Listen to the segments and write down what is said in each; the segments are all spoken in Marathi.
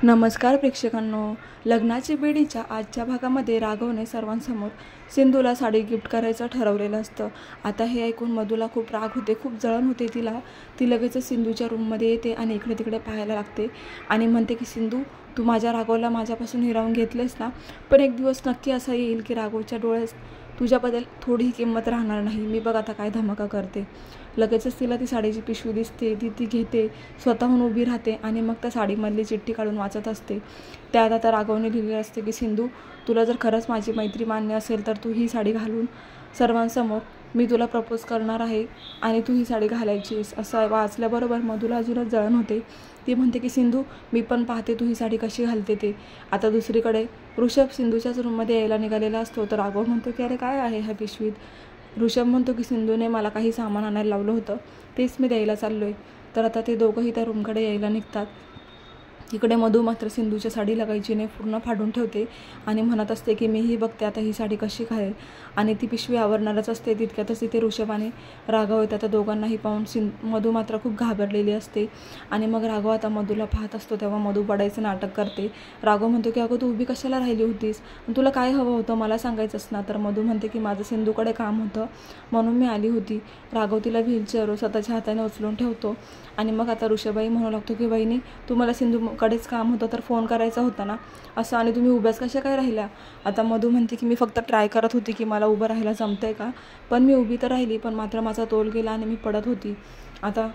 नमस्कार प्रेक्षकांनो. लग्नाची बेडीच्या आजच्या भागामध्ये राघवने सर्वांसमोर सिंधूला साडी गिफ्ट करायचं ठरवलेलं असतं. आता हे ऐकून मधूला खूप राग होते, खूप जळण होते तिला. ती लगेचच सिंधूच्या रूममध्ये येते आणि इकडे तिकडे पाहायला लागते आणि म्हणते की सिंधू, तू माझ्या राघवला माझ्यापासून हिरावून घेतलेस ना, पण एक दिवस नक्की असा येईल की राघवच्या डोळ्यात तुझ्याबद्दल थोडीही किंमत राहणार नाही. मी बघ आता काय धमाका करते. लगेचच तिला ती साडीची पिशवी दिसते, ती घेते, स्वतःहून उभी राहते आणि मग त्या साडीमधली चिठ्ठी काढून वाचत असते. त्यात आता राघवने लिहिलेलं असते की सिंधू, तुला जर खरंच माझी मैत्री मान्य असेल तर तू ही साडी घालून सर्वांसमोर मी तुला प्रपोज करणार आहे आणि तू ही साडी घालायचीस. असं वाचल्याबरोबर मधूला अजूनच जळण होते. ती म्हणते की सिंधू, मी पण पाहते तू ही साडी कशी घालते ते. आता दुसरीकडे ऋषभ सिंधूच्याच रूममध्ये यायला निघालेला असतो. तर राघव म्हणतो की अरे काय आहे ह्या पिशवीत. ऋषभ म्हणतो की सिंधूने मला काही सामान आणायला लावलं होतं, तेच मी द्यायला चाललो आहे. तर आता ते दोघंही त्या रूमकडे यायला निघतात. इकडे मधू मात्र सिंधूच्या साडीला कैचीने पूर्ण फाडून ठेवते आणि म्हणत असते की मीही बघते आता ही साडी कशी घालेल. आणि ती पिशवी आवरणारच असते. तितक्यातच तिथे ऋषभ आणि राघव येतात. त्या दोघांनाही पाहून मधू मात्र खूप घाबरलेली असते. आणि मग राघव आता मधूला पाहत असतो तेव्हा मधू पडायचं नाटक करते. राघव म्हणतो की अगं तू उभी कशाला राहिली होतीस, तुला काय हवं होतं मला सांगायचंच ना. तर मधू म्हणते की माझं सिंधूकडे काम होतं म्हणून मी आली होती. राघव तिला व्हीलचेअरवर स्वतःच्या हाताने उचलून ठेवतो. आणि मग आता ऋषभही म्हणू लागतो की बहिणी, तुम्हाला सिंधूकडेच काम होतं तर फोन करायचा होता ना असं, आणि तुम्ही उभ्याच कशा काय राहिल्या. आता मधू म्हणते की मी फक्त ट्राय करत होती की मला उभं राहायला जमतंय का, पण मी उभी तर राहिली पण मात्र माझा तोल गेला आणि मी पडत होती. आता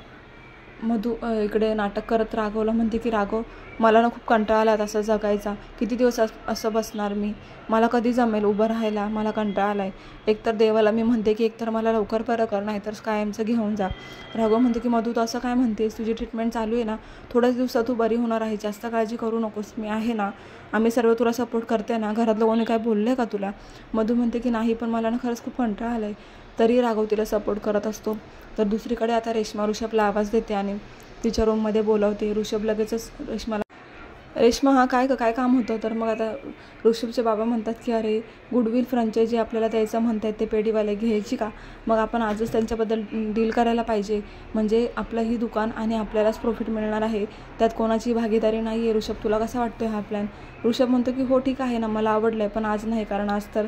मधू इकडे नाटक करत राघवला म्हणते की राघव, मला ना खूप कंटाळा आला असं जगायचा. किती दिवस असं बसणार मी, मला कधी जमेल उभं राहायला, मला कंटाळा आला आहे. एकतर देवाला मी म्हणते की एकतर मला लवकर बरं कर, नाही तर कायमचं घेऊन जा. राघव म्हणते की मधू तू असं काय म्हणतेस, तुझी ट्रीटमेंट चालू आहे ना, थोड्याच दिवसात तू बरी होणार आहे, जास्त काळजी करू नकोस, मी आहे ना, आम्ही सर्व तुला सपोर्ट करते ना, घरातलं कोणी काय बोललं का तुला. मधू म्हणते की नाही, पण मला ना खरंच खूप कंटाळा आला आहे. तरी राघव तिला सपोर्ट करत असतो. तर दुसरीकडे आता रेश्मा ऋषभला आवाज देते आणि तिच्या रूममध्ये बोलावते. ऋषभ लगेचच रेश्माला, रेश्मा हा काय काम होतं. तर मग आता ऋषभचे बाबा म्हणतात की अरे गुडविल फ्रँचायझी आपल्याला द्यायचं म्हणतात ते पेढीवाले, घ्यायची का, मग आपण आजच त्यांच्याबद्दल डील करायला पाहिजे, म्हणजे आपलंही दुकान आणि आपल्यालाच प्रॉफिट मिळणार आहे, त्यात कोणाची भागीदारी नाही आहे. ऋषभ तुला कसा वाटतोय हा प्लॅन. ऋषभ म्हणतो की हो ठीक आहे ना, मला आवडलं आहे, पण आज नाही, कारण आज तर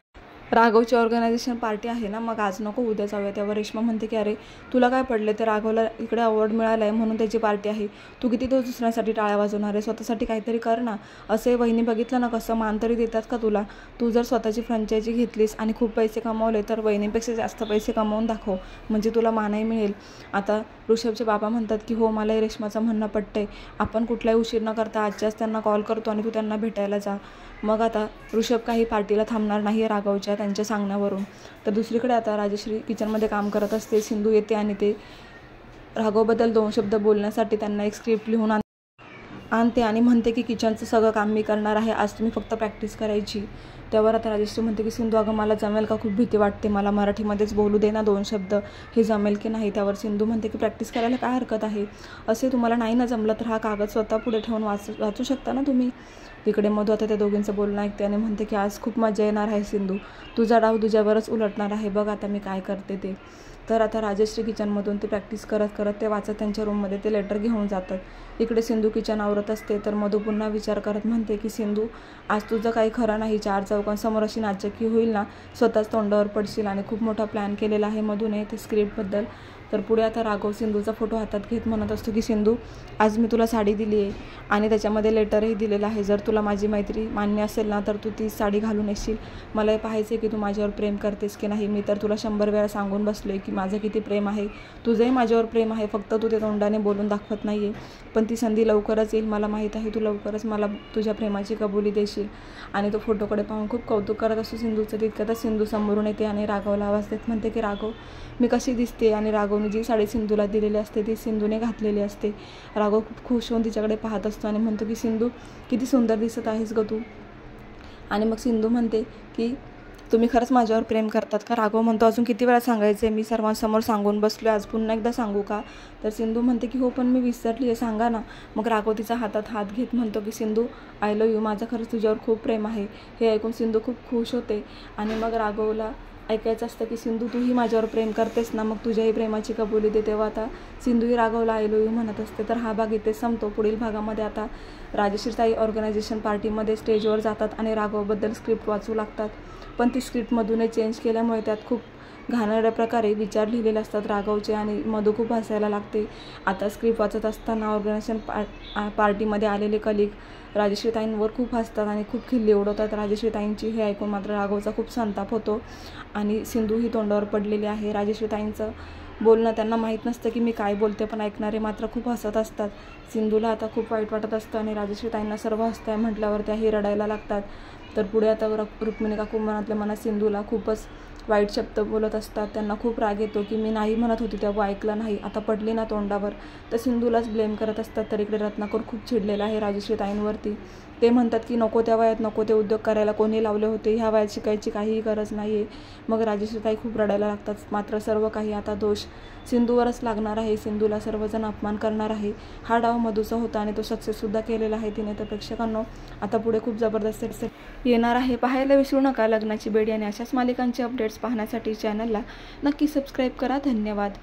राघवची ऑर्गनायझेशन पार्टी आहे ना, मग आज नको, उद्या जाऊया. तेव्हा रेश्मा म्हणते की अरे तुला काय पडले, ते राघवला इकडे अवॉर्ड मिळाला आहे म्हणून त्याची पार्टी आहे, तू किती दिवस दुसऱ्यासाठी टाळ्या वाजवणार आहे, स्वतःसाठी काहीतरी कर ना. असे वहिनी बघितलं ना कसं मान तरी देतात का तुला. तू जर स्वतःची फ्रँचायझी घेतलीस आणि खूप पैसे कमावले तर वहिनीपेक्षा जास्त पैसे कमावून दाखव, म्हणजे तुला मानही मिळेल. आता ऋषभचे बाबा म्हणतात की हो मलाही रेश्माचं म्हणणं पटतंय, आपण कुठलाही उशीर न करता आजच्याच त्यांना कॉल करतो आणि तू त्यांना भेटायला जा. मग आता ऋषभ काही पार्टीला थांबणार नाही आहे राघवच्या त्यांच्या सांगण्यावरून. तर दुसरीकडे आता राजश्री किचनमध्ये काम करत असते. सिंधू येते आणि ते राघवबद्दल 2 शब्द बोलण्यासाठी त्यांना एक स्क्रिप्ट लिहून आणते आणि म्हणते की किचनचं सगळं काम मी करणार आहे, आज तुम्ही फक्त प्रॅक्टिस करायची. त्यावर आता राजश्री म्हणते की सिंधू अगं मला जमेल का, खूप भीती वाटते, मला मराठीमध्येच बोलू दे ना 2 शब्द, हे जमेल की नाही. त्यावर सिंधू म्हणते की प्रॅक्टिस करायला काय हरकत आहे, असे तुम्हाला नाही ना जमलं तर हा कागद स्वतः पुढे ठेवून वाचू शकता ना तुम्ही. तिकडे मधू आता त्या दोघींचं बोलणं ऐकते आणि म्हणते की आज खूप मजा येणार आहे सिंधू, तुझा डाव तुझ्यावरच उलटणार आहे, बघ आता मी काय करते ते. तर आता राजश्री किचनमधून ते प्रॅक्टिस करत करत ते वाचत त्यांच्या रूममध्ये ते लेटर घेऊन जातात. इकडे सिंधू किचन आवरत असते. तर मधू पुन्हा विचार करत म्हणते की सिंधू, आज तुझं काही खरं नाही, 4 चौकांसमोर अशी नाचक्की होईल ना, स्वतःच तोंडावर पडशील. आणि खूप मोठा प्लॅन केलेला आहे मधूने ते स्क्रिप्टबद्दल. तर पुढे आता राघव सिंधूचा फोटो हातात घेत म्हणत असतो की सिंधू, आज मी तुला साडी दिली आहे आणि त्याच्यामध्ये लेटरही दिलेलं आहे, जर तुला माझी मैत्री मान्य असेल ना तर तू ती साडी घालून येशील. मला हे पाहायचं आहे की तू माझ्यावर प्रेम करतेस की नाही. मी तर तुला 100 वेळा सांगून बसलो आहे की माझं किती प्रेम आहे, तुझंही माझ्यावर प्रेम आहे, फक्त तू ते तोंडाने बोलून दाखवत नाही आहे. पण ती संधी लवकरच येईल, मला माहीत आहे, तू लवकरच मला तुझ्या प्रेमाची कबुली देशील. आणि तो फोटोकडे पाहून खूप कौतुक करत असतो सिंधूचं. तितक्यातच सिंधू समोरून येते आणि राघवला आवाज देत म्हणते की राघव मी कशी दिसते. आणि राघवने जी साडी सिंधूला दिलेली असते ती सिंधूने घातलेली असते. राघव खूप खुश होऊन तिच्याकडे पाहत असतो आणि म्हणतो की सिंधू किती सुंदर दिसत आहेस ग तू. आणि मग सिंधू म्हणते की तुम्ही खरंच माझ्यावर प्रेम करतात का. राघव म्हणतो अजून किती वेळा सांगायचं आहे, मी सर्वांसमोर सांगून बसलो, आज पुन्हा एकदा सांगू का. तर सिंधू म्हणते की हो पण मी विसरली आहे, सांगा ना. मग राघव तिचा हातात हात घेत म्हणतो की सिंधू आय लव्ह यू, माझं खरंच तुझ्यावर खूप प्रेम आहे. हे ऐकून सिंधू खूप खुश होते आणि मग राघवला ऐकायचं असतं की सिंधू तूही माझ्यावर प्रेम करतेस ना, मग तुझ्याही प्रेमाची कबुली दे. तेव्हा आता सिंधूही राघवला आय लव्ह यू म्हणत असते. तर हा भाग इथे संपतो. पुढील भागामध्ये आता राजश्रीताई ऑर्गनायझेशन पार्टीमध्ये स्टेजवर जातात आणि राघवबद्दल स्क्रिप्ट वाचू लागतात. पण ती स्क्रिप्टमधूनच चेंज केल्यामुळे त्यात खूप घाणेरड्या प्रकारे विचार लिहिलेले असतात राघवचे आणि मधू खूप हसायला लागते. आता स्क्रिप्ट वाचत असताना ऑर्गनायझेशन पार्टीमध्ये आलेले कलिग राजश्रीताईंवर खूप हसतात आणि खूप खिल्ली उडवतात राजश्रीताईंची. हे ऐकून मात्र राघवचा खूप संताप होतो आणि सिंधू ही तोंडावर पडलेली आहे. राजश्रीताईंचं बोलणं त्यांना माहीत नसतं की मी काय बोलते, पण ऐकणारे मात्र खूप हसत असतात. सिंधूला आता खूप वाईट वाटत असतं आणि राजश्रीताईंना सर्व हसताय म्हटल्यावर त्याही रडायला लागतात. तर पुढे आता रुक्मिणी काकू मनातल्या मनात सिंधूला खूपच वाईट शब्द बोलत असतात. त्यांना खूप राग येतो की मी नाही म्हणत होती तेव्हा ऐकलं नाही, आता पडली ना तोंडावर. तर सिंधूलाच ब्लेम करत असतात. तर इकडे रत्नाकर खूप चिडलेला आहे राजश्रीताईंवरती. ते म्हणतात की नको त्या वयात नको ते उद्योग करायला कोणी लावले होते, ह्या वयात शिकायची काहीही गरज नाही आहे. मग राजश्रीताई खूप रडायला लागतात. मात्र सर्व काही आता दोष सिंधूवरच लागणार आहे. सिंधूला सर्वजण अपमान करणार आहे. हा डाव मधूचा होता आणि तो सक्सेससुद्धा केलेला आहे तिने. तर प्रेक्षकांनो, आता पुढे खूप जबरदस्त येणार आहे. पाहायला विसरू नका लग्नाची बेडी आणि अशाच मालिकांचे अपडेट्स पाहण्यासाठी चॅनलला नक्की सबस्क्राईब करा. धन्यवाद.